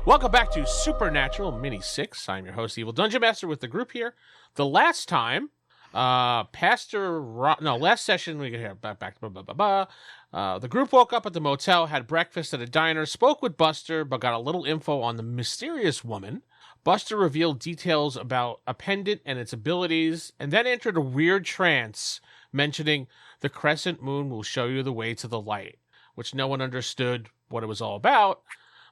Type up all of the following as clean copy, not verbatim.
Welcome back to Supernatural Mini 6. I'm your host, Evil Dungeon Master, with the group here. The last time, last session, we get here, the group woke up at the motel, had breakfast at a diner, spoke with Buster, but got a little info on the mysterious woman. Buster revealed details about a pendant and its abilities, and then entered a weird trance, mentioning the crescent moon will show you the way to the light, which no one understood what it was all about.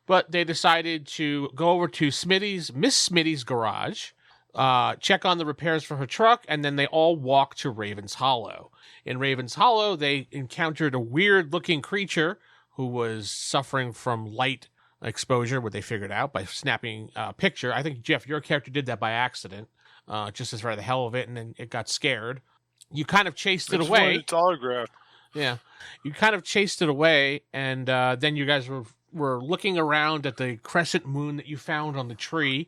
But they decided to go over to Miss Smitty's garage, check on the repairs for her truck, and then they all walked to Raven's Hollow. In Raven's Hollow, they encountered a weird-looking creature who was suffering from light exposure, what they figured out by snapping a picture. I think, Jeff, your character did that by accident, just as for the hell of it, and then it got scared. You kind of chased it away. It's autographed. Yeah. You kind of chased it away, and then you guys were looking around at the crescent moon that you found on the tree,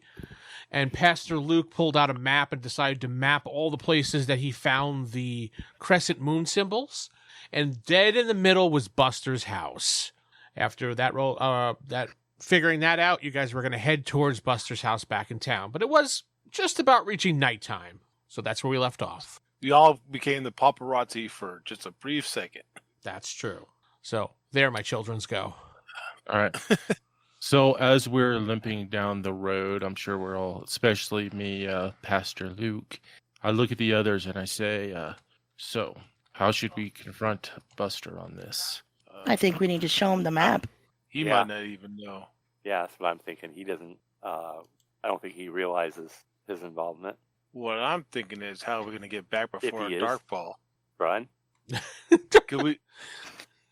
and Pastor Luke pulled out a map and decided to map all the places that he found the crescent moon symbols, and dead in the middle was Buster's house. After that figuring that out, you guys were going to head towards Buster's house back in town, but it was just about reaching nighttime, so that's where we left off. We all became the paparazzi for just a brief second. That's true. So there my children's go. All right. So as we're limping down the road, I'm sure we're all, especially me, Pastor Luke, I look at the others and I say, so how should we confront Buster on this? I think we need to show him the map. He Yeah. might not even know. Yeah, that's what I'm thinking. He doesn't. I don't think he realizes his involvement. What I'm thinking is how are we going to get back before he a is. dark ball? Run. Could we?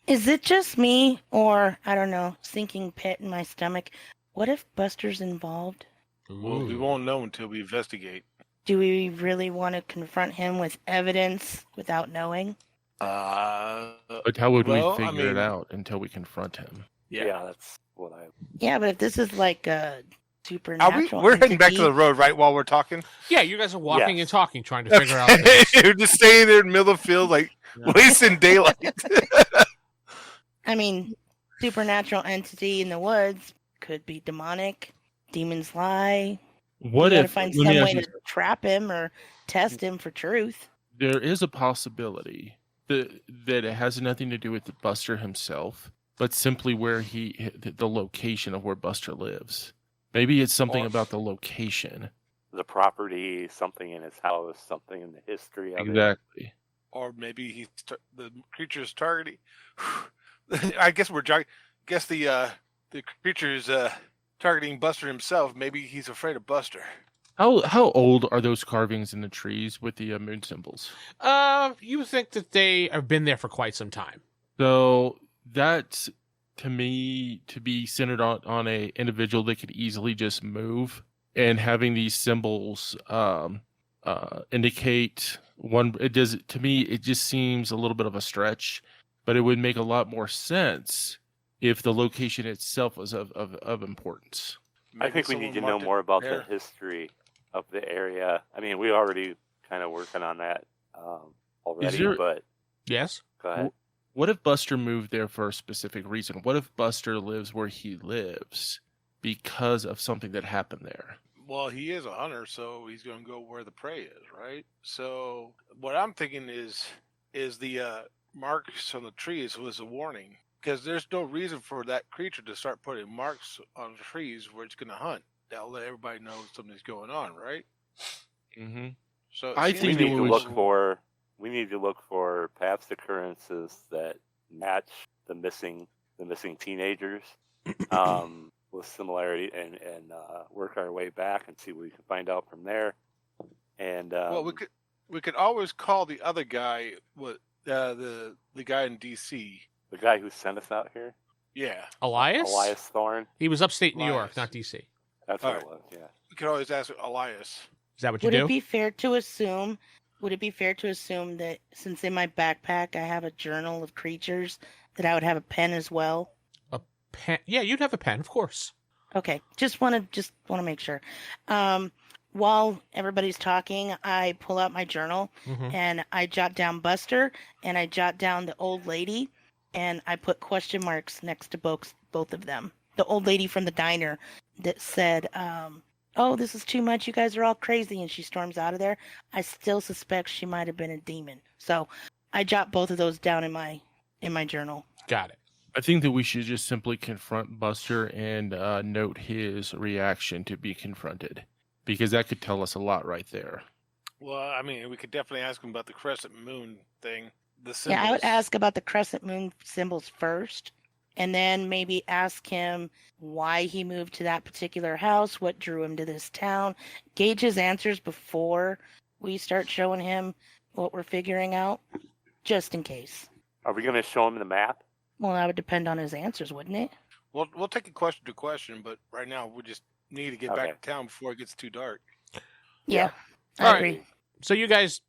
Is it just me, or, I don't know, sinking pit in my stomach? What if Buster's involved? Well, we won't know until we investigate. Do we really want to confront him with evidence without knowing? But how would well, we I figure it mean- out until we confront him? Yeah, that's what I. Yeah, but if this is like a supernatural We're heading back to entity- the road, right, while we're talking? Yeah, you guys are walking Yes. and talking, trying to figure out Okay. things. You're just staying there in the middle of the field, like, wasting daylight. I mean, supernatural entity in the woods could be demonic. Demons lie. What You gotta if find let some me way ask you, to trap him or test him for truth. there is a possibility that it has nothing to do with Buster himself, but simply where the location of where Buster lives. Maybe it's something Or- about the location. The property, something in his house, something in the history of it. Exactly. Or maybe the creature's targeting. I guess the creature's targeting Buster himself. Maybe he's afraid of Buster. How old are those carvings in the trees with the moon symbols? You think that they have been there for quite some time. So that's, to me, to be centered on a individual that could easily just move, and having these symbols indicate one. It does, to me, it just seems a little bit of a stretch, but it would make a lot more sense if the location itself was of importance. I Maybe think we need someone to know marked it more about there. the history of the area. I mean, we already kind of working on that already, there- but Yes? go ahead. What if Buster moved there for a specific reason? What if Buster lives where he lives because of something that happened there? Well, he is a hunter, so he's going to go where the prey is, right? So what I'm thinking is the marks on the trees was a warning, because there's no reason for that creature to start putting marks on the trees where it's going to hunt. That'll let everybody know something's going on, right? Mm-hmm. So it I seems We think like it need to was- look for. We need to look for past occurrences that match the missing teenagers with similarity, and work our way back and see what we can find out from there. And well, we could always call the other guy, the guy in D.C. the guy who sent us out here, Yeah, Elias? Elias Thorne. He was upstate New York, Elias. not D.C. That's what Alright. it was. Yeah. we could always ask Elias. Is that what you Would do? it be fair to assume? Would it be fair to assume that since in my backpack I have a journal of creatures, that I would have a pen as well? Pen? Yeah, you'd have a pen, of course. Okay, just want to make sure. While everybody's talking, I pull out my journal Mhm. and I jot down Buster and I jot down the old lady, and I put question marks next to both of them. the old lady from the diner that said, "Oh, this is too much. You guys are all crazy," and she storms out of there. I still suspect she might have been a demon. So I jot both of those down in my journal. Got it. I think that we should just simply confront Buster and note his reaction to be confronted, because that could tell us a lot right there. Well, I mean, we could definitely ask him about the crescent moon thing. The Yeah, I would symbols. ask about the crescent moon symbols first, and then maybe ask him why he moved to that particular house, what drew him to this town. Gauge his answers before we start showing him what we're figuring out, just in case. Are we going to show him the map? Well, that would depend on his answers, wouldn't it? We'll take it question to question, but right now we just need to get Okay. back to town before it gets too dark. Yeah, I All right. agree. So you guys,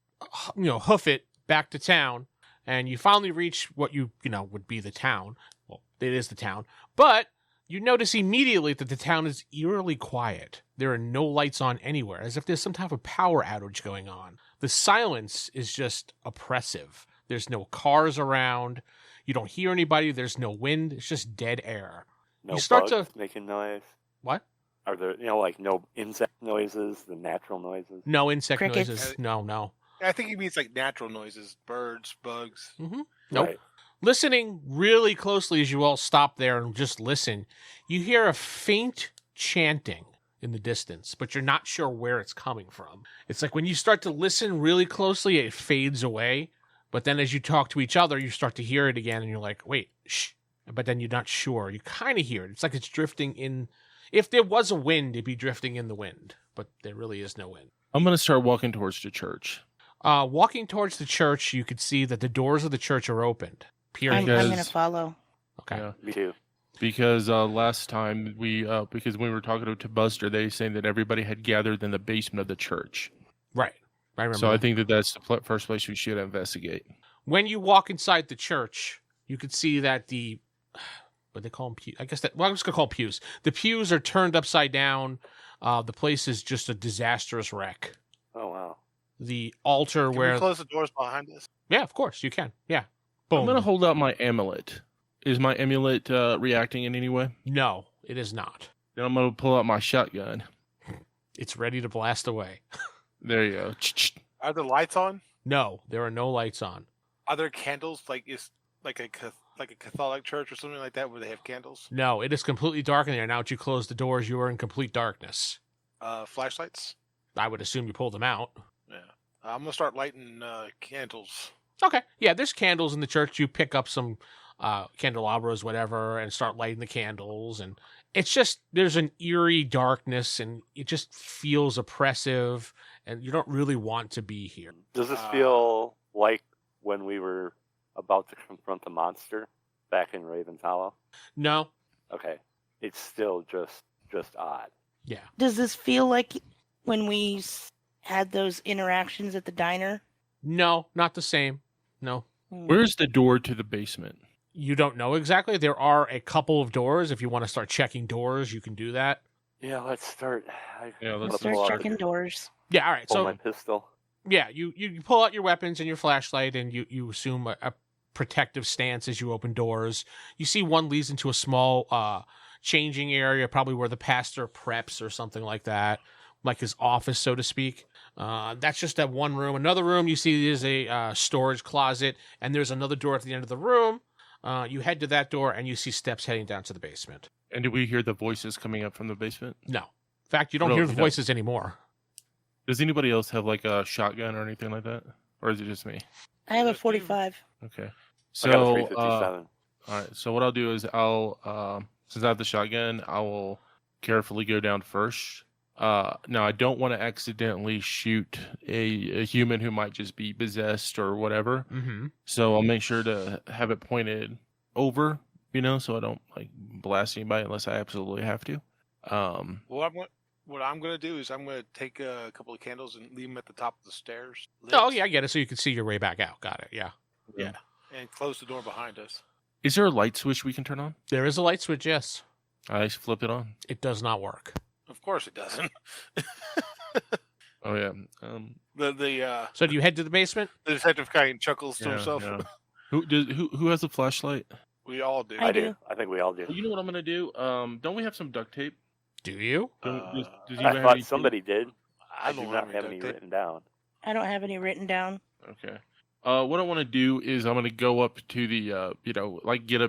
hoof it back to town, and you finally reach what you would be the town. Well, it is the town, but you notice immediately that the town is eerily quiet. There are no lights on anywhere, as if there's some type of power outage going on. The silence is just oppressive. There's no cars around. You don't hear anybody. There's no wind. It's just dead air. No You start bugs to- making noise? What? Are there, like no insect noises, the natural noises? No insect Crickets. noises. No. I think he means like natural noises, birds, bugs. Nope. Right. Listening really closely as you all stop there and just listen, you hear a faint chanting in the distance, but you're not sure where it's coming from. It's like when you start to listen really closely, it fades away. But then as you talk to each other, you start to hear it again, and you're like, wait, shh. But then you're not sure. You kind of hear it. It's like it's drifting in. If there was a wind, it'd be drifting in the wind, but there really is no wind. I'm going to start walking towards the church. Walking towards the church, you could see that the doors of the church are opened. I'm Period. Because- going to follow. Okay. Yeah. Me too. Because last time because when we were talking to Buster, they were saying that everybody had gathered in the basement of the church. Right. I remember. So I that. think that that's the first place we should investigate. When you walk inside the church, you could see that what they call them, pews. I guess that. Well, I'm just gonna call them pews. The pews are turned upside down. The place is just a disastrous wreck. Oh wow. The altar Can where, we close the doors behind us? yeah, of course you can. Yeah, boom. I'm going to hold out my amulet. Is my amulet reacting in any way? No, it is not. Then I'm going to pull out my shotgun. It's ready to blast away. There you go. Are the lights on? No, there are no lights on. Are there candles? Like is like a Catholic church or something like that where they have candles? No, it is completely dark in there. Now that you close the doors, you are in complete darkness. Flashlights? I would assume you pull them out. Yeah. I'm gonna start lighting candles. Okay. Yeah, there's candles in the church. You pick up some candelabras, whatever, and start lighting the candles. And it's just, there's an eerie darkness, and it just feels oppressive, and you don't really want to be here. Does this feel like when we were about to confront the monster back in Raven's Hollow? No? Okay. It's still just odd. Yeah. Does this feel like when we had those interactions at the diner? No, not the same. No. Where's the door to the basement? You don't know exactly. There are a couple of doors. If you want to start checking doors, you can do that. Yeah, let's start. Yeah, Let's let's start pull out- checking doors. Yeah, all right. pull So, my pistol. yeah, you pull out your weapons and your flashlight, and you assume a protective stance as you open doors. You see one leads into a small changing area, probably where the pastor preps or something like that, like his office, so to speak. That's just that one room. Another room you see is a storage closet, and there's another door at the end of the room. You head to that door, and you see steps heading down to the basement. And do we hear the voices coming up from the basement? No. In fact, you don't No, hear the you don't. voices anymore. Does anybody else have like a shotgun or anything like that? Or is it just me? I have a Yes, you- 45. Okay. I got a So, 357. all right. So what I'll do is I'll, since I have the shotgun, I will carefully go down first. Now I don't want to accidentally shoot a human who might just be possessed or whatever. Mm-hmm. So I'll make sure to have it pointed over, so I don't like blast anybody unless I absolutely have to. Well, what I'm gonna do is I'm gonna take a couple of candles and leave them at the top of the stairs. Oh, lit, yeah, I get it. So you can see your way back out. Got it. Yeah. And close the door behind us. Is there a light switch we can turn on? There is a light switch, yes. I flip it on. It does not work. Of course it doesn't. Oh yeah. The So do you head to the basement? detective kind of chuckles to Yeah, himself. yeah. Who has a flashlight? We all do. I do. I think we all do. You know what I'm gonna do? Don't we have some duct tape? Do you? Does I anyone have thought any somebody did. I do don't not have any any duct tape. written down. I don't have any written down. tape? Okay. What I want to do is I'm gonna go up to the like get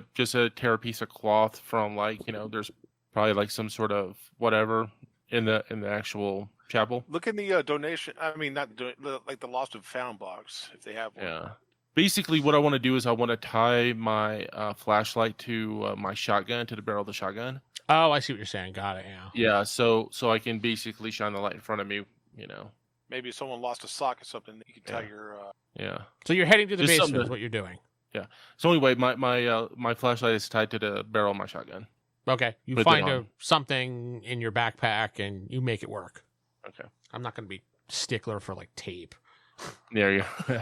tear a piece of cloth from there's probably like some sort of whatever in the actual chapel. Look in the donation. I mean, not like the lost and found box if they have one. Yeah. Basically, what I want to do is I want to tie my flashlight to my shotgun, to the barrel of the shotgun. Oh, I see what you're saying. Got it. Yeah. Yeah, so I can basically shine the light in front of me. Maybe if someone lost a sock or something, you can tie Yeah. your. Yeah. So you're heading to the Just basement. something Is to- what you're doing. So anyway, my flashlight is tied to the barrel of my shotgun. Okay. You Put it find on. something in your backpack and you make it work. Okay. I'm not going to be stickler for like tape. There you go.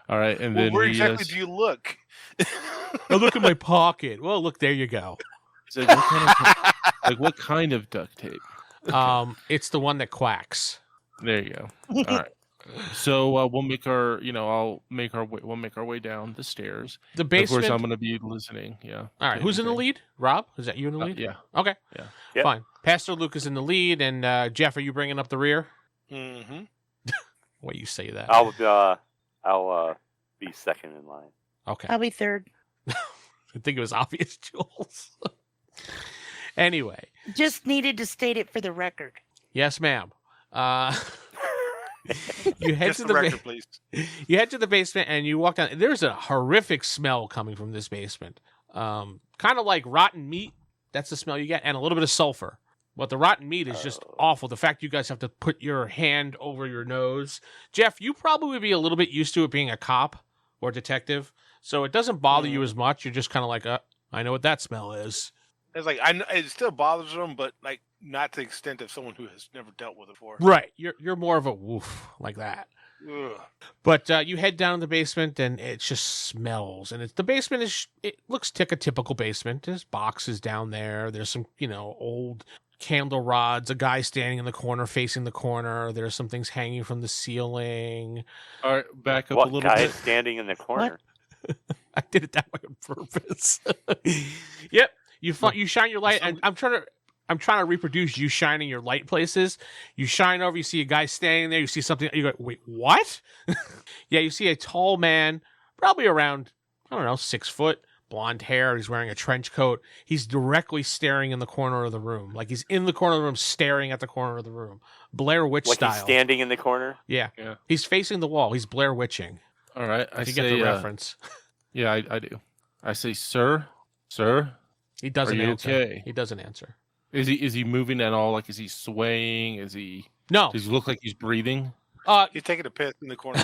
All right, and Well, then where we, exactly do you look? Oh, look at my pocket. Well, look, there you go. so what kind of duct tape? It's the one that quacks. There you go. All right. So we'll make our, we'll make our way down the stairs. The Of basement. course, I'm going to be listening. Yeah. All right. Who's in the lead? Rob? Is that you in the lead? Yeah. Okay. Yeah. Yep. Fine. Pastor Luke is in the lead, and Jeff, are you bringing up the rear? Mm-hmm. Why you say that? I'll be second in line. Okay. I'll be third. I think it was obvious, Jules. Anyway, Just needed to state it for the record. yes, ma'am. You head Just to the the record, please. you head to the basement and you walk down. There's a horrific smell coming from this basement. Kind of like rotten meat. That's the smell you get, and a little bit of sulfur. But the rotten meat is just Oh. awful. The fact you guys have to put your hand over your nose. Jeff, you probably would be a little bit used to it being a cop or detective, so it doesn't bother you as much. You're just kind of like, I know what that smell is. It's like it still bothers them, but like not to the extent of someone who has never dealt with it before. Right. You're more of a woof like that. Ugh. But you head down in the basement and it just smells. And the basement it looks like a typical basement. There's boxes down there. There's some, old candle rods, a guy standing in the corner facing the corner. There's some things hanging from the ceiling. All right, back up What a little guy bit. is standing in the corner? I did it that way on purpose. Yep. You shine your light, and I'm trying to reproduce you shining your light places. You shine over, you see a guy standing there, you see something, you go, wait, what? Yeah, you see a tall man, probably around, 6 foot, blonde hair. He's wearing a trench coat. He's directly staring in the corner of the room. Like he's in the corner of the room, staring at the corner of the room. Blair Witch Like style. he's standing in the corner? Yeah. Yeah. He's facing the wall. He's Blair Witching. All right, I If you say, get the reference. yeah, I do. I say, sir, He doesn't are you answer. okay? He doesn't answer. Is he moving at all? Like, is he swaying? Does he No. look like he's breathing? He's taking a piss in the corner.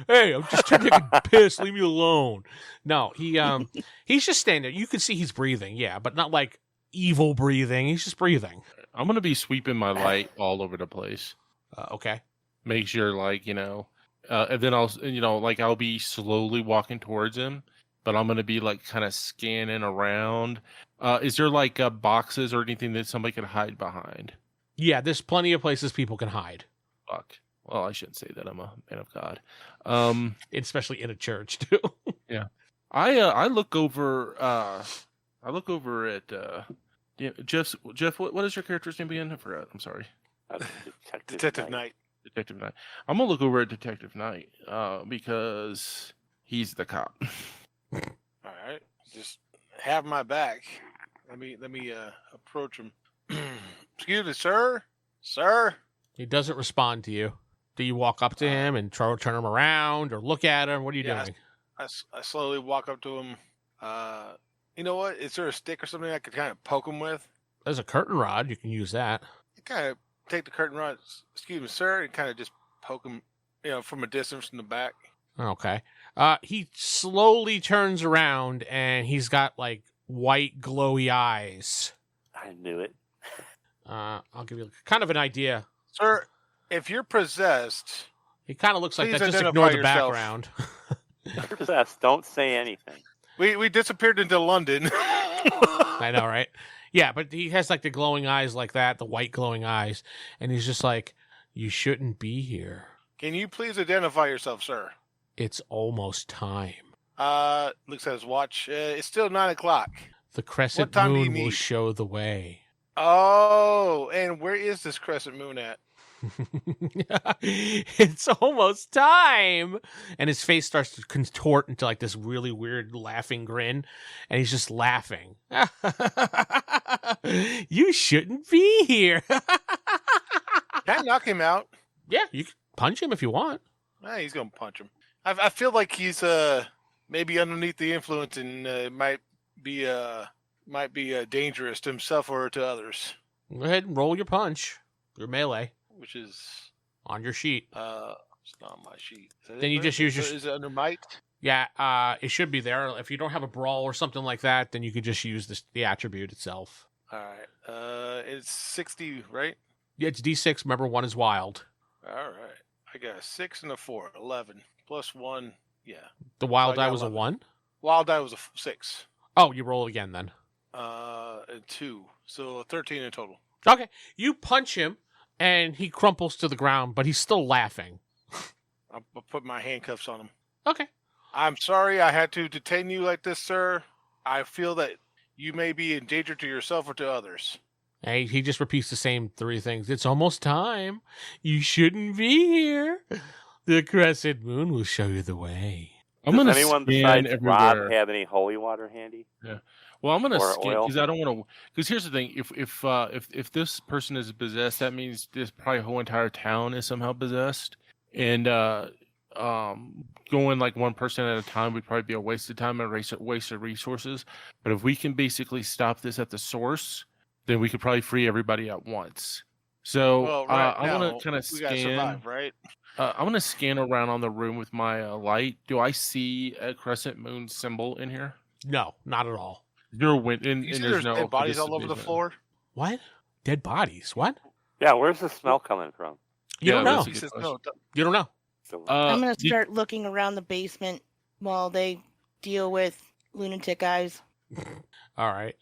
Hey, I'm just trying to take a piss. Leave me alone. No, he's just standing there. You can see he's breathing, yeah, but not like evil breathing. He's just breathing. I'm gonna be sweeping my light all over the place. Okay. Make sure, and then I'll be slowly walking towards him, but I'm gonna be like kind of scanning around. Is there like boxes or anything that somebody can hide behind? Yeah, there's plenty of places people can hide, Fuck. Well, I shouldn't say that. I'm a man of God. especially in a church too. I look over. I look over at Jeff. What is your character's name again? I forgot. I'm sorry. Detective Knight. Detective Knight. I'm gonna look over at Detective Knight because he's the cop. All right, just have my back. Let me approach him. Excuse me, sir. Sir. He doesn't respond to you. Do you walk up to him and try to turn him around or look at him? What are you Yes. doing? I slowly walk up to him. You know what? Is there a stick or something I could kind of poke him with? There's a curtain rod. You can use that. I kind of take the curtain rod. Excuse me, sir, and kind of just poke him, from a distance from the back. Okay. He slowly turns around and he's got like white glowy eyes. I knew it. I'll give you kind of an idea. Sir, if you're possessed, He kind of looks like Please that. Just identify ignore the yourself. background. You're possessed. Don't say anything. we disappeared into London. I know, right? Yeah, but he has like the glowing eyes like that, the white glowing eyes. And he's just like, you shouldn't be here. Can you please identify yourself, sir? It's almost time. Looks at his watch. It's still 9 o'clock. The crescent time do you moon will need? show the way. Oh, and where is this crescent moon at? It's almost time. And his face starts to contort into like this really weird laughing grin. And he's just laughing. You shouldn't be here. Can I knock him out? Yeah, you can punch him if you want. He's gonna punch him. I feel like he's maybe underneath the influence and might be dangerous to himself or to others. Go ahead and roll your punch. Your melee Which is on your sheet. it's not on my sheet. Then you just use your- Is it under might? Yeah, it should be there. If you don't have a brawl or something like that, then you could just use the attribute itself. All right. It's 60, right? Yeah, it's D6. Remember, 1 is wild. All right. I got a 6 and a 4. 11 plus 1. Yeah. The wild So I die got was a 11. 1. Wild die was a 6. Oh, you roll again then. And 2. So 13 in total. Okay, you punch him, and he crumples to the ground, but he's still laughing. I'll put my handcuffs on him. Okay. I'm sorry I had to detain you like this, sir. I feel that you may be in danger to yourself or to others. Hey, he just repeats the same 3 things. It's almost time. You shouldn't be here. The crescent moon will show you the way. I'm going Does to anyone scan besides Rob everywhere. have any holy water handy? Well, I'm gonna Or scan oil? because I don't want to. Because here's the thing: if this person is possessed, that means this probably whole entire town is somehow possessed, and going like one person at a time would probably be a waste of time and waste of resources. But if we can basically stop this at the source, then we could probably free everybody at once. So Well, right I now, want to kind of we gotta scan. survive, right? I want to scan around on the room with my light. Do I see a crescent moon symbol in here? No, not at all. Your win- and, You and see there's there's no dead bodies this all over the basement. floor? What? Dead bodies? What? Yeah, where's the smell coming from? You don't Yeah, know. that's a He good says, question. no, You don't know. So, I'm gonna did- start looking around the basement while they deal with lunatic eyes. All right.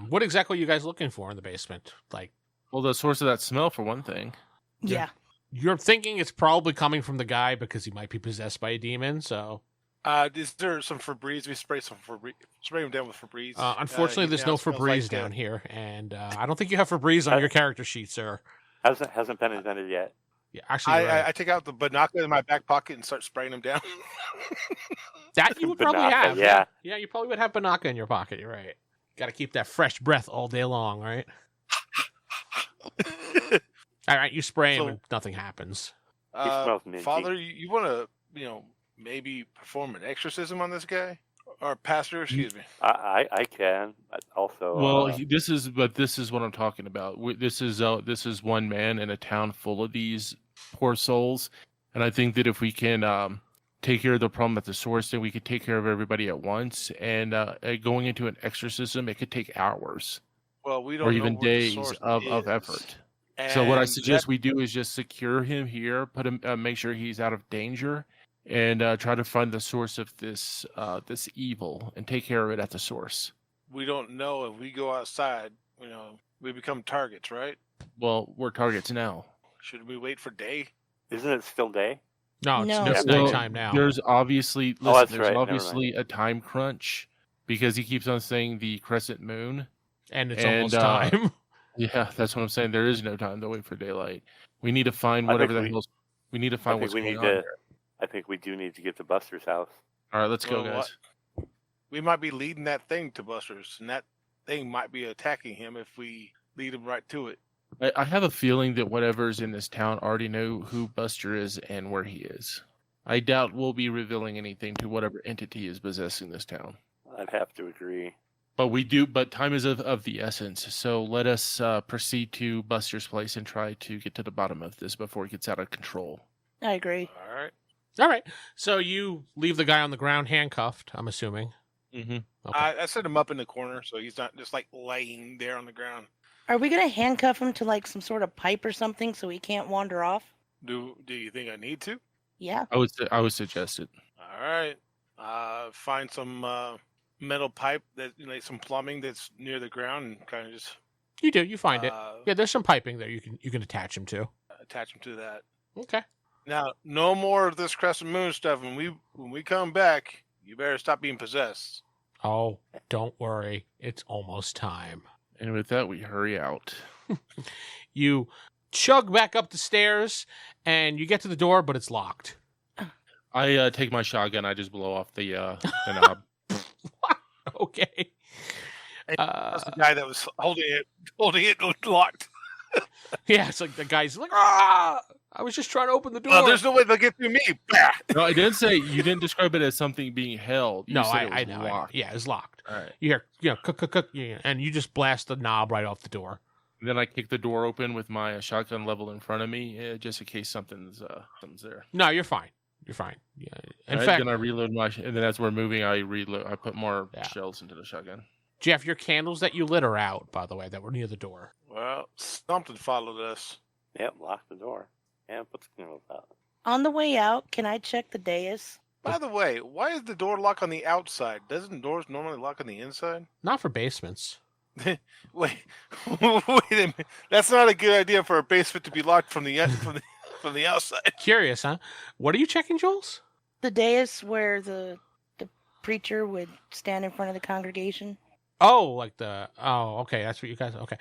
What exactly are you guys looking for in the basement? Like, Well, the source of that smell, for one thing. Yeah. Yeah. you're thinking it's probably coming from the guy because he might be possessed by a demon. So, is there some Febreze? We spray some Febreze. Spray him down with Febreze. unfortunately, there's now no it smells Febreze like, down here, and I don't think you have Febreze on your character sheet, sir. hasn't been invented yet. Yeah, actually, you're right. I take out the Banaka in my back pocket and start spraying him down. That you would probably Banaka, have. yeah. Yeah, you probably would have Banaka in your pocket. You're right. Got to keep that fresh breath all day long, right? All right, you spray him So- and nothing happens. smells minty. Father, you want to, maybe perform an exorcism on this guy? Or pastor, excuse me. I can. Also, Well, this is what I'm talking about. This is one man in a town full of these poor souls, and I think that if we can take care of the problem at the source, then we could take care of everybody at once. And going into an exorcism, it could take hours Well, we don't or know even where the days source of is. effort. So what I And suggest that- we do is just secure him here, put him, make sure he's out of danger, and try to find the source of this evil and take care of it at the source. we don't know if we go outside, we become targets, right? Well, we're targets now. Should we wait for day? isn't it still day? No, it's, No. it's Well, nighttime now. There's obviously Oh, that's there's right, never obviously a time crunch because he keeps on saying the crescent moon. And it's and, almost time. Yeah, that's what I'm saying. There is no time to wait for daylight. We need to find I whatever think the we- hell's. We need to I find think what's we going need on. to. there. I think we do need to get to Buster's house. All right, let's go, Well, guys. We might be leading that thing to Buster's, and that thing might be attacking him if we lead him right to it. I have a feeling that whatever's in this town already know who Buster is and where he is. I doubt we'll be revealing anything to whatever entity is possessing this town. I'd have to agree. But we do. But time is of the essence. So let us proceed to Buster's place and try to get to the bottom of this before it gets out of control. I agree. All right. All right. So you leave the guy on the ground handcuffed, I'm assuming. Mm-hmm. Okay. I set him up in the corner so he's not just like laying there on the ground. Are we gonna handcuff him to like some sort of pipe or something so he can't wander off? Do you think I need to? Yeah. I would suggest it. All right. Find some metal pipe that like some plumbing that's near the ground and kind of just You do. You find it. uh, Yeah, there's some piping there you can attach him to. attach him to that. Okay. Now, no more of this crescent moon stuff. When we come back, You better stop being possessed. Oh, don't worry. It's almost time. And with that, we hurry out. You chug back up the stairs, and you get to the door, but it's locked. I take my shotgun. I just blow off the knob. Okay. That's the guy that was holding it locked. Yeah, it's like the guy's like, ah! I was just trying to open the door. Oh, there's no way they'll get through me. Bah! No, I didn't say you didn't describe it as something being held. You No, said I it was know. locked. Yeah, it's locked. All right. You hear, cook, and you just blast the knob right off the door. Then I kick the door open with my shotgun level in front of me, just in case something's there. No, you're fine. You're fine. Yeah. In All right, fact, then I reload and then as we're moving, I reload. I put more Yeah. shells into the shotgun. Jeff, your candles that you lit are out, by the way, that were near the door. Well, something followed us. Yep, lock the door. And put the candles out. On the way out, can I check the dais? By the way, why is the door locked on the outside? Doesn't doors normally lock on the inside? Not for basements. Wait, wait a minute. That's not a good idea for a basement to be locked from the outside. Curious, huh? What are you checking, Jules? The dais where the preacher would stand in front of the congregation? Oh, okay, that's what you guys, okay.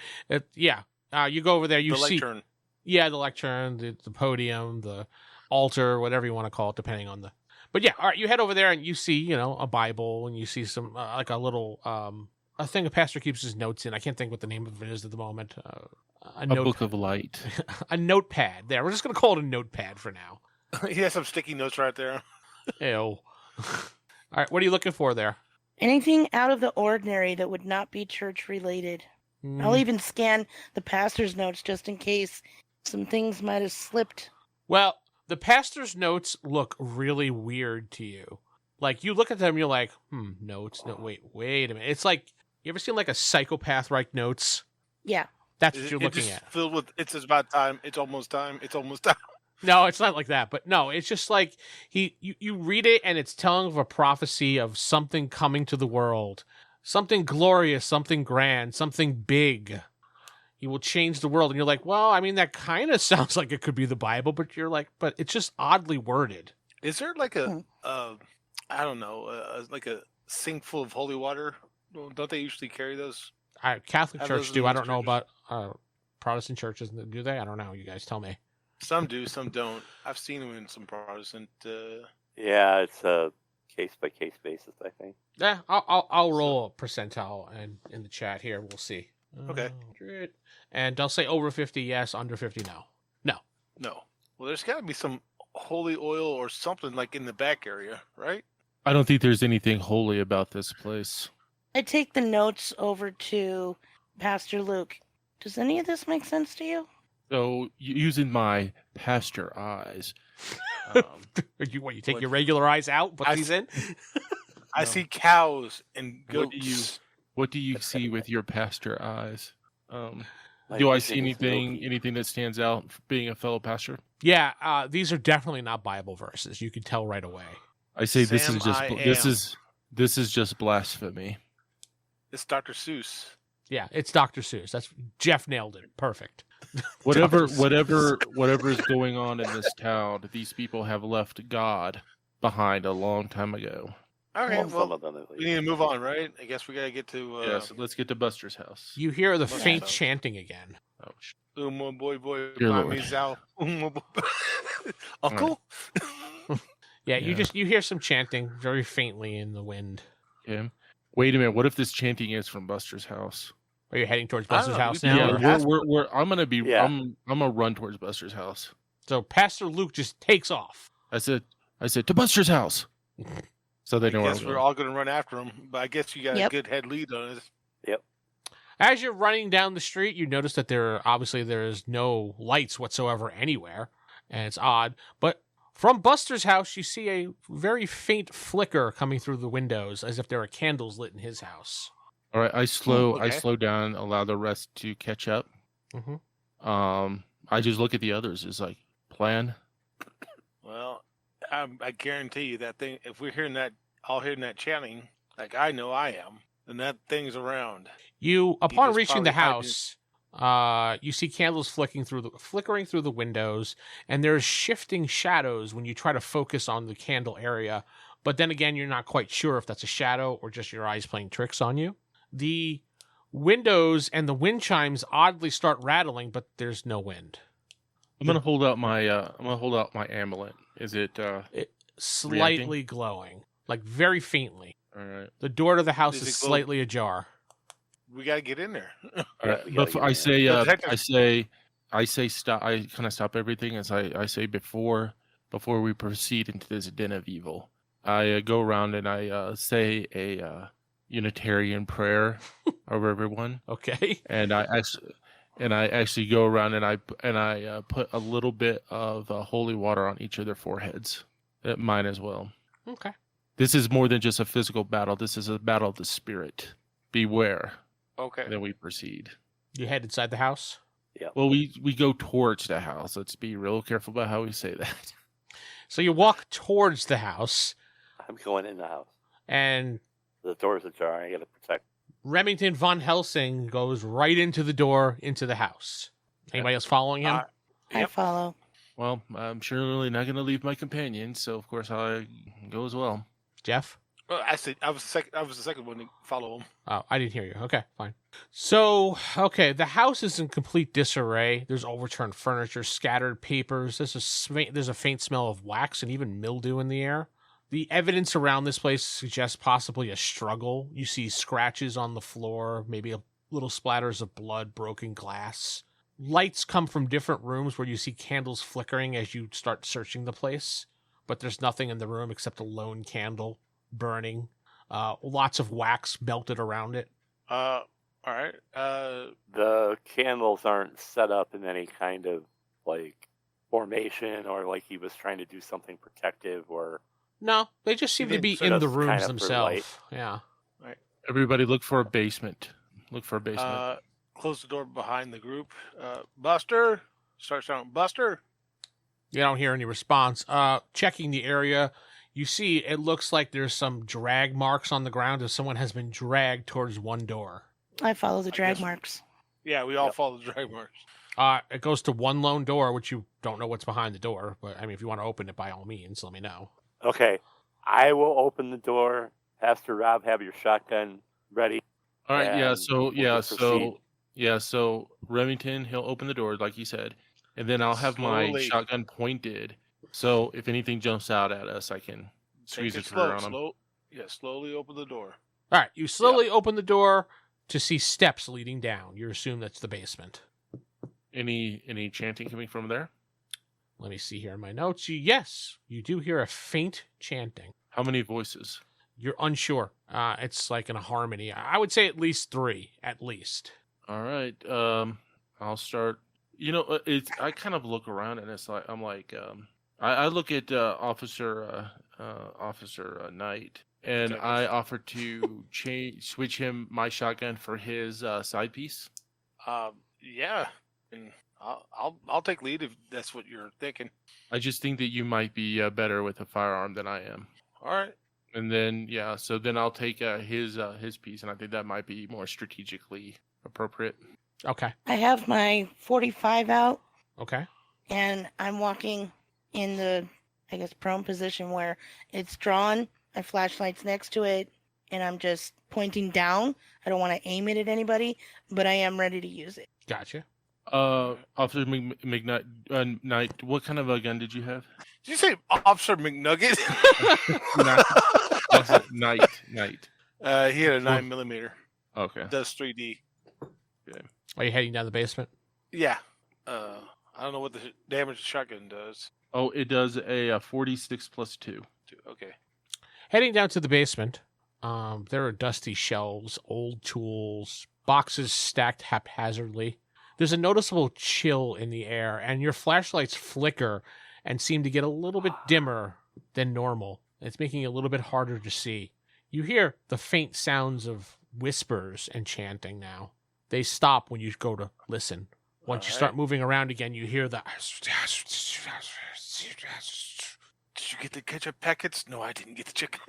Yeah, you go over there, you The see, lectern. yeah, the lectern, the podium, the altar, whatever you want to call it, depending on but yeah, all right, you head over there and you see, a Bible, and you see some, like a little, a thing a pastor keeps his notes in. I can't think what the name of it is at the moment. A book of light. A notepad. There, we're just going to call it a notepad for now. He has some sticky notes right there. Ew. All right, what are you looking for there? Anything out of the ordinary that would not be church related. I'll even scan the pastor's notes just in case some things might have slipped. Well, the pastor's notes look really weird to you. Like, you look at them, you're like, notes. No, wait a minute. It's like, you ever seen like a psychopath write notes? Yeah. That's what you're It looking just at. filled with, it's about time. It's almost time. It's almost time. No, it's not like that. But no, it's just like you read it and it's telling of a prophecy of something coming to the world. Something glorious, something grand, something big. He will change the world. And you're like, well, I mean, that kind of sounds like it could be the Bible, but you're like, but it's just oddly worded. Is there like I don't know, like a sink full of holy water? Don't they usually carry those? Catholic Have Church those in do. I most don't know churches? about Protestant churches. Do they? I don't know. You guys tell me. Some do, some don't. I've seen them in some Protestant. Yeah, it's a case-by-case basis, I think. Yeah, I'll roll a percentile and in the chat here. We'll see. Okay. 100. And I'll say over 50, yes. Under 50, no. No. Well, there's got to be some holy oil or something like in the back area, right? I don't think there's anything holy about this place. I take the notes over to Pastor Luke. Does any of this make sense to you? So, using my pastor eyes, You take your regular eyes out, put I these in? I No. see cows and What do goats. what do you see with your pastor eyes? Like, Do I you see think it's anything that stands out for being a fellow pastor? Yeah, these are definitely not Bible verses. You can tell right away. I say this Sam, is just I this am. is just blasphemy. It's Dr. Seuss. Yeah, it's Dr. Seuss. That's Jeff nailed it. Perfect. Whatever Dr. whatever is going on in this town, these people have left God behind a long time ago. Okay, Well, some well, of them at we least. need to move on, right? I guess we got to get to Yeah, so let's get to Buster's house. You hear the What's faint that? chanting again. Oh, boy, Dear mommy, Lord. Zao. Uncle? Yeah, Yeah. you hear some chanting very faintly in the wind. okay. Wait a minute. What if this chanting is from Buster's house? Are you heading towards I don't Buster's know, house we- now? Yeah, or- we're- we're I'm gonna be Yeah. I'm gonna run towards Buster's house. So Pastor Luke just takes off. I said to Buster's house. So they I know where I'm guess we're going. all going to run after him, but I guess you got Yep. a good head lead on us. As you're running down the street, you notice that there is no lights whatsoever anywhere, and it's odd. But from Buster's house, you see a very faint flicker coming through the windows, as if there are candles lit in his house. All right, I slow okay. down, allow the rest to catch up. Mhm. I just look at the others. It's like plan. Well, I guarantee you that thing, if we're all hearing that chanting, like I know I am, then that thing's around. Upon just reaching the probably house, you see candles flickering through the windows, and there's shifting shadows when you try to focus on the candle area but then again, you're not quite sure if that's a shadow or just your eyes playing tricks on you. The windows and the wind chimes oddly start rattling, but there's no wind. I'm gonna hold out my amulet. Is it Slightly glowing, like very faintly. all right? The door to the house Does is it glow? slightly ajar. We got to get in there. All Yeah, right. we gotta Before get I in say, there. Detective. I say stop. I kind of stop everything as I say before we proceed into this den of evil. I go around and I say a Unitarian prayer over everyone, Okay. and I actually go around and I put a little bit of holy water on each of their foreheads, mine as well. Okay. This is more than just a physical battle. This is a battle of the spirit. Beware. Okay. Then we proceed. You head inside the house. Well, we go towards the house. Let's be real careful about how we say that. So you walk towards the house, I'm going in the house. and The doors ajar. I got to protect. Remington von Helsing goes right into the door into the house. Anybody else following him? I Yep. follow. Well, I'm surely not going to leave my companion, so of course I go as well. Jeff? Well, I was the second one to follow him. Oh, I didn't hear you. Okay, fine. So, okay, the house is in complete disarray. There's overturned furniture, scattered papers. There's a faint smell of wax and even mildew in the air. The evidence around this place suggests possibly a struggle. You see scratches on the floor, maybe little splatters of blood, broken glass. Lights come from different rooms where you see candles flickering as you start searching the place, but there's nothing in the room except a lone candle burning. Lots of wax melted around it. All right. The candles aren't set up in any kind of like formation or like he was trying to do something protective or. No, they just seem to be So in the that's rooms kind of for themselves. light. Yeah. Everybody look for a basement. Look for a basement. Close the door behind the group. Buster. Start shouting, Buster. You don't hear any response. Checking the area, you see it looks like there's some drag marks on the ground as someone has been dragged towards one door. I follow the drag guess- marks. Yeah, we all Yep. follow the drag marks. It goes to one lone door, which you don't know what's behind the door. But I mean, if you want to open it, by all means, let me know. Okay, I will open the door. Pastor Rob, have your shotgun ready. All right, and we'll just proceed. So Remington, he'll open the door like you said, and then I'll have my Slowly. shotgun pointed. So if anything jumps out at us, I can squeeze Take the it trigger slow. on them. Slowly open the door. All right, you slowly open the door to see steps leading down. You assume that's the basement. Any chanting coming from there? Let me see here in my notes. Yes, you do hear a faint chanting. How many voices? You're unsure. It's like in a harmony. I would say at least 3, at least. All right. I'll start. I kind of look around and it's like I look at Officer Knight and Okay. I offer to switch him my shotgun for his side piece. Yeah, and I'll take lead if that's what you're thinking. I just think that you might be better with a firearm than I am. All right. And then so then I'll take his piece, and I think that might be more strategically appropriate. Okay. I have my 45 out, Okay. and I'm walking in the, I guess, prone position where it's drawn. My flashlight's next to it, and I'm just pointing down. I don't want to aim it at anybody, but I am ready to use it. Gotcha. Officer McKnight, Knight, what kind of a gun did you have? Did you say Officer McNugget? Officer Knight. He had a 9mm. Okay. Does 3D. Are you heading down the basement? Yeah. I don't know what the damage the shotgun does. Oh, it does a 46 plus 2. Okay. Heading down to the basement, there are dusty shelves, old tools, boxes stacked haphazardly. There's a noticeable chill in the air, and your flashlights flicker and seem to get a little bit dimmer than normal. It's making it a little bit harder to see. You hear the faint sounds of whispers and chanting now. They stop when you go to listen. Once you start moving around again, you hear the... Did you get the ketchup packets? No, I didn't get the chicken.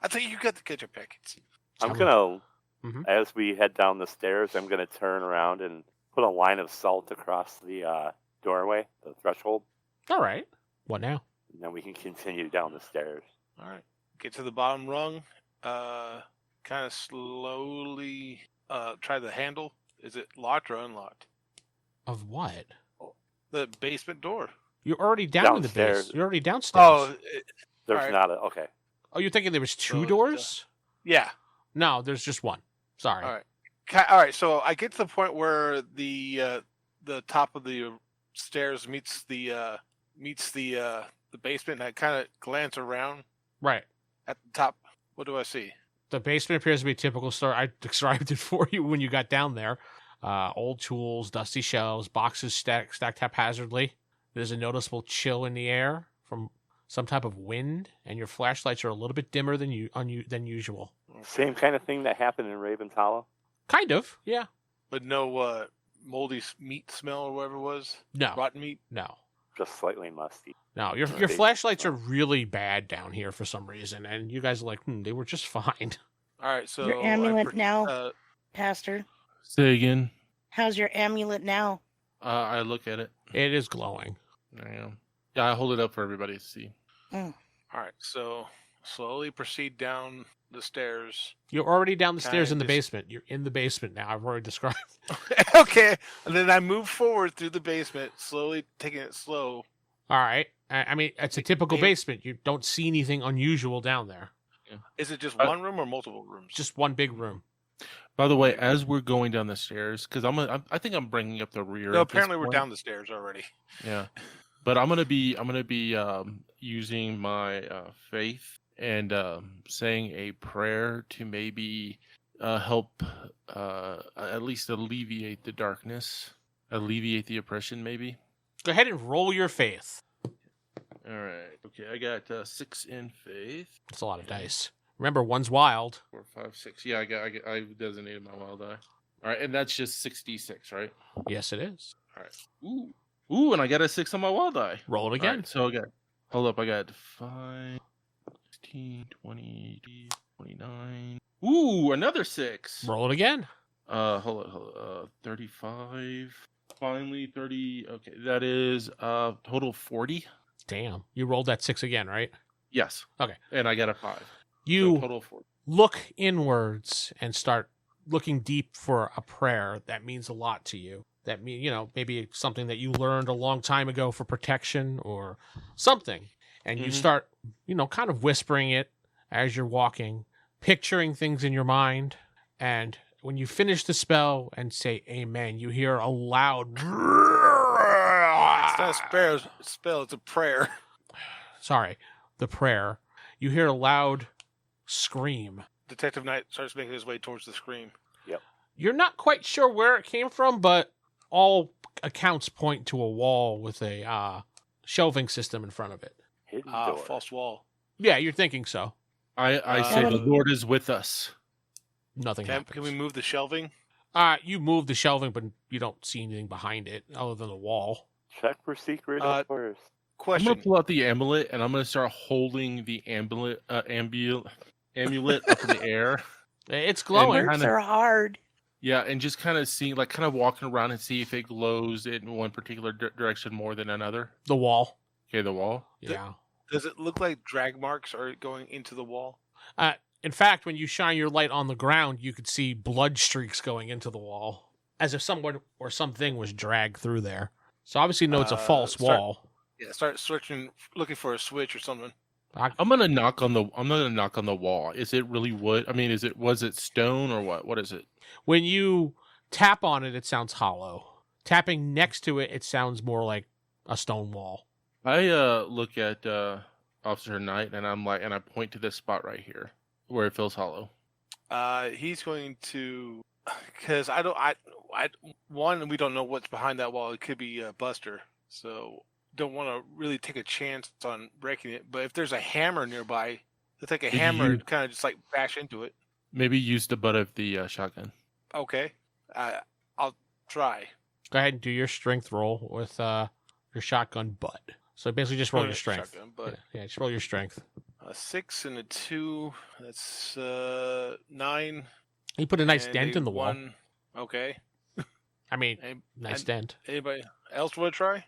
I think you got the ketchup packets. I'm gonna, Mhm. as we head down the stairs, I'm gonna turn around and put a line of salt across the doorway, the threshold, All right. What now? and then we can continue down the stairs. All right. get to the bottom rung. Kind of slowly try the handle. Is it locked or unlocked? Of what? The basement door. You're already down in the Downstairs. base. You're already downstairs. Oh, There's Alright. not a okay. Oh, you're thinking there was two So it's, doors? yeah. No, there's just one. Sorry. All right. All right. So I get to the point where the top of the stairs meets the basement, and I kind of glance around Right. at the top. What do I see? The basement appears to be a typical store. I described it for you when you got down there. Old tools, dusty shelves, boxes stacked haphazardly. There's a noticeable chill in the air from some type of wind, and your flashlights are a little bit dimmer than usual. Same kind of thing that happened in Raven's Hollow. Kind of, yeah. But no moldy meat smell or whatever it was. No, Rotten meat. no, Just slightly musty. no. Your They- flashlights are really bad down here for some reason, and you guys are like, they were just fine. All right. So Your I amulet now, uh, Pastor. Say again. How's your amulet now? I look at it. It is glowing. Yeah, I hold it up for everybody to see. all right. So slowly proceed down the stairs. You're already down the Kinda stairs in the just- basement. You're in the basement now. I've already described. Okay. And then I move forward through the basement, slowly taking it slow. All right. I mean, it's a typical Hey. basement. You don't see anything unusual down there. Is it just Uh, one room or multiple rooms? Just one big room. By the way, as we're going down the stairs, because I think I'm bringing up the rear. No, at this apparently we're point. down the stairs already. Yeah, but I'm gonna be using my faith and saying a prayer to maybe help at least alleviate the darkness, alleviate the oppression, maybe. Go ahead and roll your faith. All right. Okay, I got 6 in faith. That's a lot of dice. Remember, one's wild. 4, 5, 6. Yeah, I designated my wild die. All right, and that's just 66, right? Yes, it is. All right. Ooh, and I got a 6 on my wild die. Roll it All again. right, so I got. Hold up, I got 5, 16, 20, 29. Ooh, another 6. Roll it again. Hold on. 35. Finally, 30. Okay, that is total 40. Damn. You rolled that 6 again, right? Yes. Okay. And I got a 5. You So total 40. look inwards and start looking deep for a prayer that means a lot to you. That maybe something that you learned a long time ago for protection or something. And you Mhm. start, kind of whispering it as you're walking, picturing things in your mind. And when you finish the spell and say amen, you hear a loud It's not a spell, it's a prayer. sorry, the prayer. You hear a loud scream. Detective Knight starts making his way towards the scream. You're not quite sure where it came from, but all accounts point to a wall with a shelving system in front of it. Hidden door. False wall. Yeah, you're thinking so. I say the Um, Lord is with us. Nothing happens. Can we move the shelving? You move the shelving, but you don't see anything behind it other than the wall. Check for secret doors. I'm Question. gonna pull out the amulet and I'm gonna start holding the amulet up in the air. It's glowing. kinda- Words are hard. Yeah, and just kind of seeing, like, kind of walking around and see if it glows in one particular direction more than another. The wall. Okay, the wall. Yeah. Does it look like drag marks are going into the wall? In fact, when you shine your light on the ground, you could see blood streaks going into the wall, as if someone or something was dragged through there. So obviously, no, it's a false wall. Yeah, start searching, looking for a switch or something. I'm gonna knock on the wall. Is it really wood? I mean, was it stone or what? What is it? When you tap on it, it sounds hollow. Tapping next to it, it sounds more like a stone wall. I look at Officer Knight and I point to this spot right here where it feels hollow. He's going to, because we don't know what's behind that wall. It could be Buster, so don't want to really take a chance on breaking it. But if there's a hammer nearby, to take a Maybe hammer you- and kind of just like bash into it. Maybe use the butt of the shotgun. Okay, I'll try. Go ahead and do your strength roll with your shotgun butt. So basically, just roll your strength. Shotgun, but Yeah, just roll your strength. a 6 and a 2. That's 9. You put a nice and dent a in the wall. 1. Okay. I mean, Any- nice and- dent. Anybody else want to try?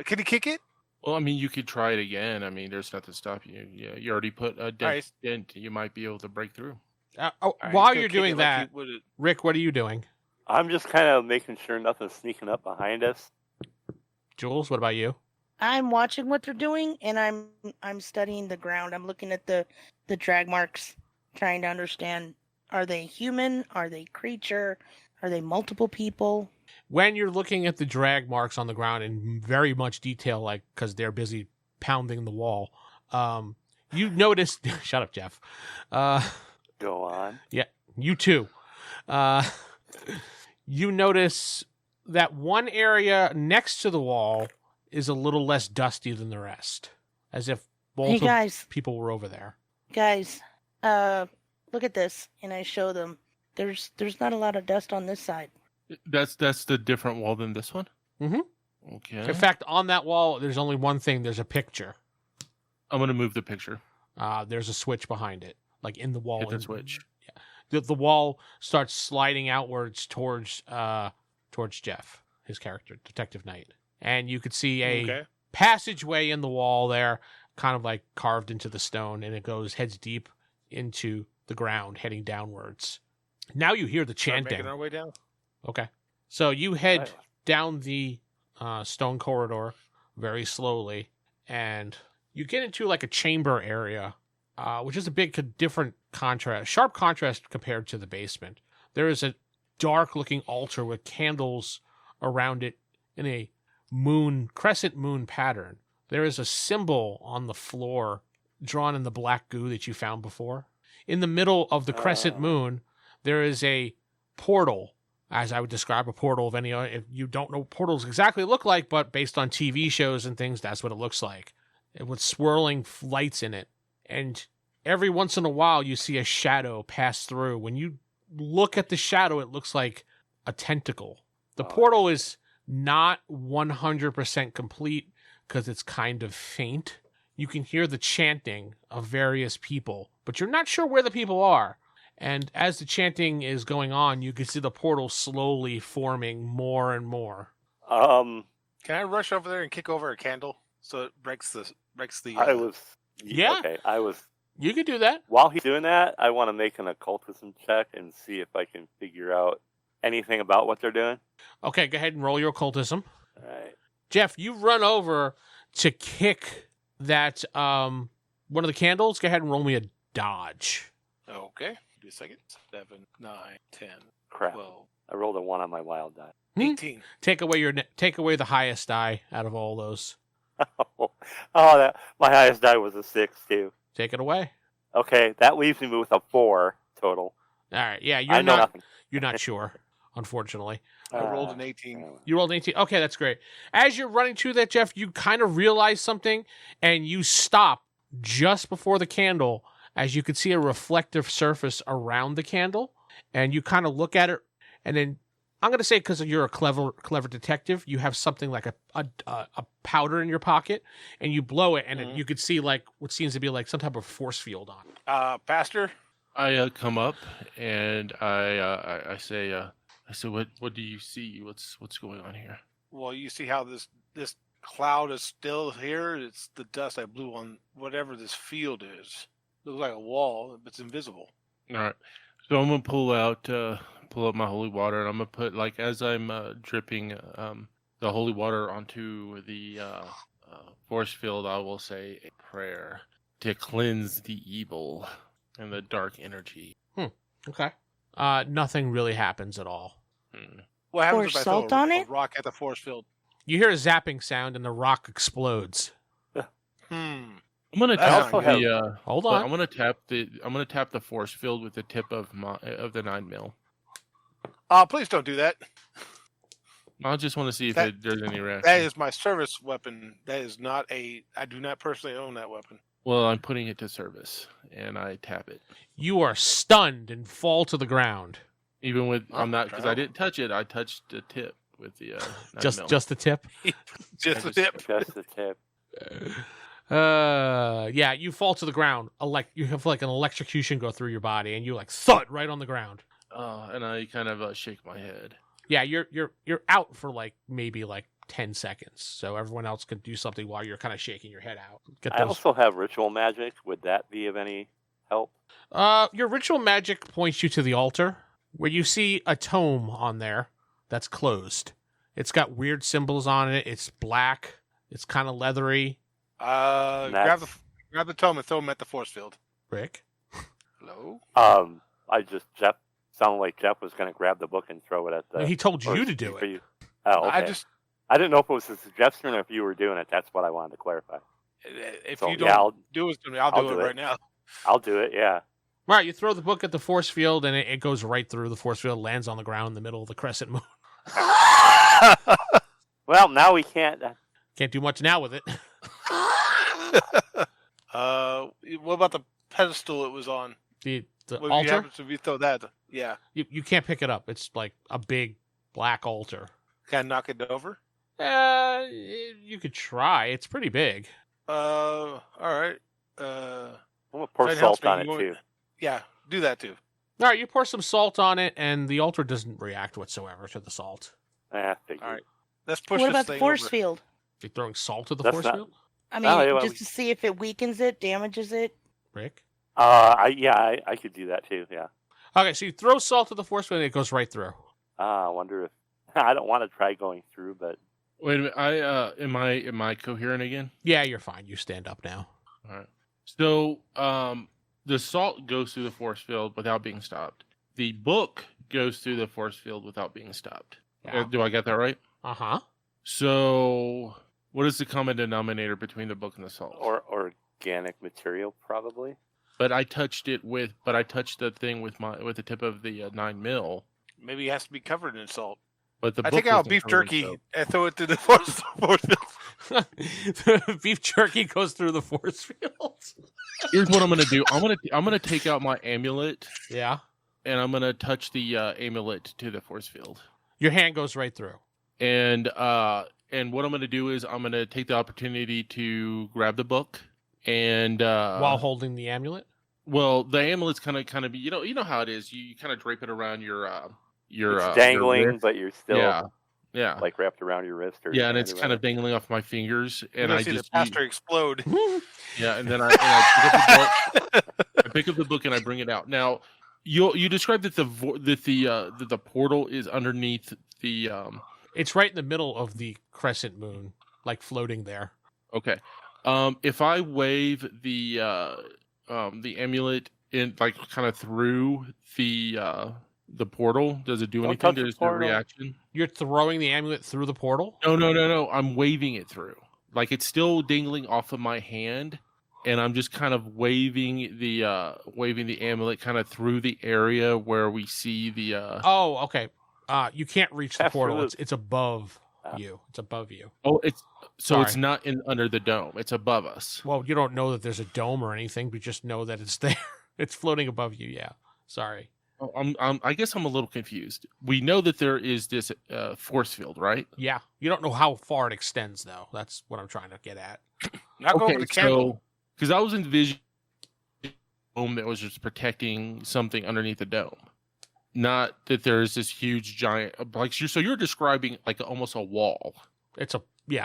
Can he kick it? Well, I mean, you could try it again. I mean, there's nothing stopping you. Yeah, you already put a right. dent. You might be able to break through. All right, While he's gonna you're kick doing it like he that, would- Rick, what are you doing? I'm just kind of making sure nothing's sneaking up behind us. Jules, what about you? I'm watching what they're doing, and I'm studying the ground. I'm looking at the drag marks, trying to understand: are they human? Are they creature? Are they multiple people? When you're looking at the drag marks on the ground in very much detail, like because they're busy pounding the wall, you notice. Shut up, Jeff. Go on. You too. You notice that one area next to the wall is a little less dusty than the rest, as if Hey both guys, people were over there. guys, look at this, and I show them. There's not a lot of dust on this side. That's the different wall than this one. Mhm. Okay. In fact, on that wall, there's only one thing. There's a picture. I'm gonna move the picture. There's a switch behind it, like in the wall. Hit the in- switch. The wall starts sliding outwards towards Jeff, his character, Detective Knight, and you could see a Okay. passageway in the wall there, kind of like carved into the stone, and it goes heads deep into the ground, heading downwards. Now you hear the Start chanting. making our way down. Okay, so you head Right. down the stone corridor very slowly, and you get into like a chamber area, which is a big different contrast, sharp contrast compared to the basement. There is a dark-looking altar with candles around it in a crescent moon pattern. There is a symbol on the floor drawn in the black goo that you found before. In the middle of the crescent Oh. moon, there is a portal, as I would describe a portal of any. If you don't know what portals exactly look like, but based on TV shows and things, that's what it looks like. With swirling lights in it, and every once in a while you see a shadow pass through. When you look at the shadow, it looks like a tentacle. The Oh. portal is not 100% complete because it's kind of faint. You can hear the chanting of various people, but you're not sure where the people are. And as the chanting is going on, you can see the portal slowly forming more and more. Um, Can I rush over there and kick over a candle so it breaks the I was. Yeah. Okay, I was. You could do that. While he's doing that, I want to make an occultism check and see if I can figure out anything about what they're doing. Okay, go ahead and roll your occultism. All right. Jeff, you run over to kick that one of the candles. Go ahead and roll me a dodge. Okay. Give me a second. 7, 9, 10, Crap. 12, I rolled a 1 on my wild die. 18. Take away the highest die out of all those. Oh, that my highest die was a 6 too. Take it away. Okay, that leaves me with a 4 total. All right. Yeah, I you're know not nothing. you're not sure, unfortunately. I rolled an 18. You rolled 18. Okay, that's great. As you're running to that, Jeff, you kind of realize something and you stop just before the candle, as you can see a reflective surface around the candle, and you kind of look at it, and then I'm going to say, because you're a clever detective, you have something like a powder in your pocket, and you blow it, and Mhm. you could see like what seems to be like some type of force field on it. Pastor? I come up and I say what do you see? What's going on here? Well, you see how this cloud is still here? It's the dust I blew on whatever this field is. Looks like a wall, but it's invisible. All right. So I'm gonna pull up my holy water, and I'm gonna put, like, as I'm dripping the holy water onto the force field, I will say a prayer to cleanse the evil and the dark energy. Okay. Nothing really happens at all. What happens Pour if I throw salt on it? a rock at the force field? You hear a zapping sound, and the rock explodes. I'm gonna That's tap not the Hold well, on. I'm gonna tap the force field with the tip of the 9mm. Please don't do that. I just want to see if That- there's any reaction. That is my service weapon. That is not I do not personally own that weapon. Well, I'm putting it to service, and I tap it. You are stunned and fall to the ground. Even with Oh, I'm not, because I wow. didn't touch it. I touched the tip with the 9mm. Just the tip. Just the tip. Just the tip. Yeah, you fall to the ground. You have like an electrocution go through your body, and you like thud right on the ground. And I kind of shake my head. Yeah, you're out for like maybe like 10 seconds. So everyone else can do something while you're kind of shaking your head out. Get I those. also have ritual magic. Would that be of any help? Your ritual magic points you to the altar, where you see a tome on there that's closed. It's got weird symbols on it. It's black. It's kind of leathery. Grab the tome and throw him at the force field. Rick? Hello? Jeff sounded like Jeff was going to grab the book and throw it at the. He told or you to do for it. you. Oh, okay. I didn't know if it was Jeff's turn or if you were doing it. That's what I wanted to clarify. If So, you don't yeah, I'll do it to me, I'll do it right now. I'll do it. Yeah. Right, you throw the book at the force field, and it goes right through the force field, lands on the ground in the middle of the crescent moon. Well, now we can't. Can't do much now with it. What about the pedestal it was on? The What altar? happens if you throw that? Yeah. You can't pick it up. It's like a big black altar. Can I knock it over? You could try. It's pretty big. All right. I'm gonna pour That salt helps me. on it You too. Yeah, do that too. All right, you pour some salt on it, and the altar doesn't react whatsoever to the salt. Figured. All right. Let's push What this about the thing force over. field? You're throwing salt at the That's force not- field? I mean, Oh, yeah, well, just to see if it weakens it, damages it. Rick? I could do that too. Yeah. Okay, so you throw salt at the force field, and it goes right through. I wonder if I don't want to try going through, but Wait a minute. Am I coherent again? Yeah, you're fine. You stand up now. All right. So the salt goes through the force field without being stopped. The book goes through the force field without being stopped. Yeah. Do I get that right? Uh-huh. So what is the common denominator between the book and the salt? or organic material probably. But I touched the thing with the tip of the 9mm. Maybe it has to be covered in salt. But the I book take out wasn't beef covered in jerky soap. and throw it to the force field. Beef jerky goes through the force field. Here's what I'm gonna do. I'm gonna take out my amulet Yeah. and I'm gonna touch the amulet to the force field. Your hand goes right through. And what I'm gonna do is I'm gonna take the opportunity to grab the book and While holding the amulet? well, the amulet's kind of you know how it is. You kind of drape it around your It's dangling, your wrist. but you're still yeah. like wrapped around your wrist. Or Yeah, and it's around kind of dangling off my fingers, You're and gonna I see just the pastor explode. yeah, and then I pick up the book and I bring it out. Now, you described that the portal is underneath the It's right in the middle of the crescent moon, like floating there. okay. If I wave the amulet in like kind of through the portal, does it do Don't anything? touch the There's no portal. reaction. You're throwing the amulet through the portal? No. I'm waving it through. Like it's still dangling off of my hand, and I'm just kind of waving the amulet kind of through the area where we see the. Oh, okay. You can't reach the Pass portal. through It's above Ah. you. It's above you. Oh, it's Sorry. not under the dome. It's above us. Well, you don't know that there's a dome or anything, but just know that it's there. It's floating above you. Yeah. Sorry. Oh, I guess I'm a little confused. We know that there is this force field, right? Yeah. You don't know how far it extends, though. That's what I'm trying to get at. Knock over the candle. so because I was envisioning a dome that was just protecting something underneath the dome, not that there is this huge giant like so you're describing like almost a wall. It's a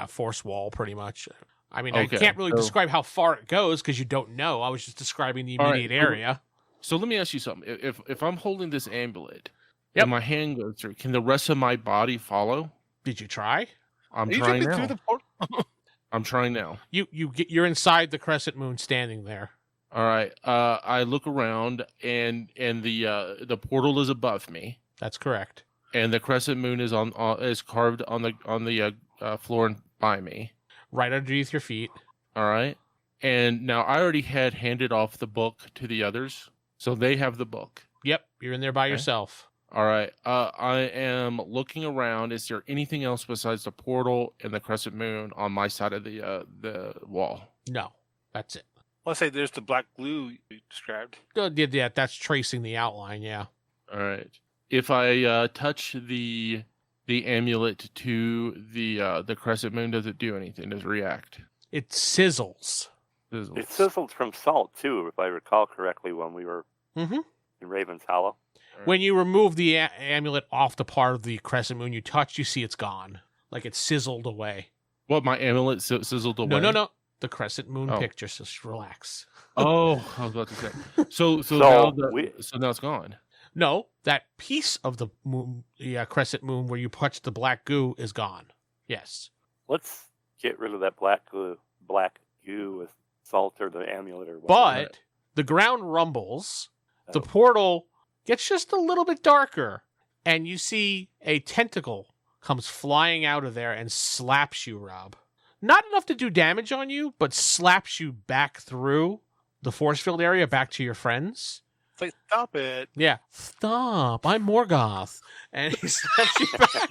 force wall, pretty much. I mean, Okay, I can't really so- describe how far it goes because you don't know. I was just describing the All right, immediate so- area. So let me ask you something. If I'm holding this amulet Yep. and my hand goes through, can the rest of my body follow? Did you try? I'm Are you trying taking it now. through the portal? I'm trying now. You're inside the crescent moon, standing there. All right. I look around and the portal is above me, That's correct. and the crescent moon is is carved on the floor by me. Right underneath your feet. All right. And now I already had handed off the book to the others, so they have the book. Yep, you're in there by Okay. yourself. All right. I am looking around. Is there anything else besides the portal and the crescent moon on my side of the wall? No, that's it. Let's say there's the black glue you described. Yeah, that's tracing the outline. Yeah. All right. If I touch the amulet to the crescent moon, does it do anything? Does it react? It sizzles. Sizzles. It sizzled from salt too, if I recall correctly, when we were Mm-hmm. in Raven's Hollow. When you remove the amulet off the part of the crescent moon you touched, you see it's gone. like it sizzled away. What, my amulet sizzled away? No. The crescent moon Oh. picture. Just relax. Oh, I was about to say. So So now we- so now it's gone. No, that piece of the moon, crescent moon where you touched the black goo is gone. Yes. Let's get rid of that black goo with salt or the amulet or whatever. But the ground rumbles. The Oh. portal gets just a little bit darker, and you see a tentacle comes flying out of there and slaps you, Rob. Not enough to do damage on you, but slaps you back through the force field area back to your friends. It's like, stop it. Yeah. Stop. I'm Morgoth. And he slaps you back.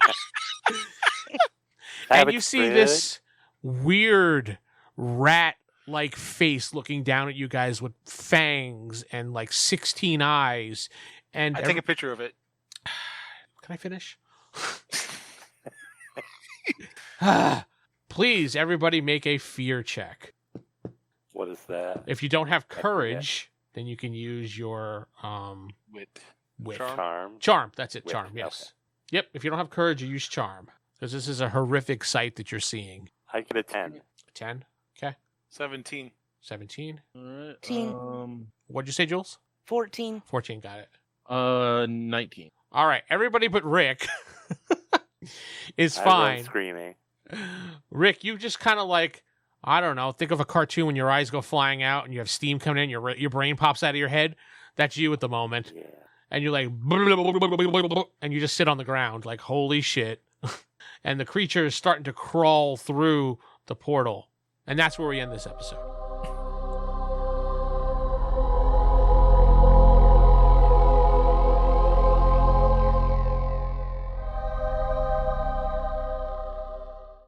And you Savage see Fred. this weird rat-like face looking down at you guys with fangs and like 16 eyes. And I take a picture of it. Can I finish? Please, everybody make a fear check. What is that? If you don't have forget. courage, then you can use your With wit. Charm. Charm. That's it. Wit, Charm. okay. Yes. Yep. If you don't have courage, you use charm. Because this is a horrific sight that you're seeing. I get a 10. 10. Okay. 17. 17. All right. 18. What'd you say, Jules? 14. 14. Got it. 19. All right. Everybody but Rick is I run fine. screaming. Rick, you just kind of like, I don't know, think of a cartoon when your eyes go flying out and you have steam coming in, your brain pops out of your head. That's you at the moment. Yeah. And you're like, and you just sit on the ground like, holy shit. And the creature is starting to crawl through the portal. And that's where we end this episode.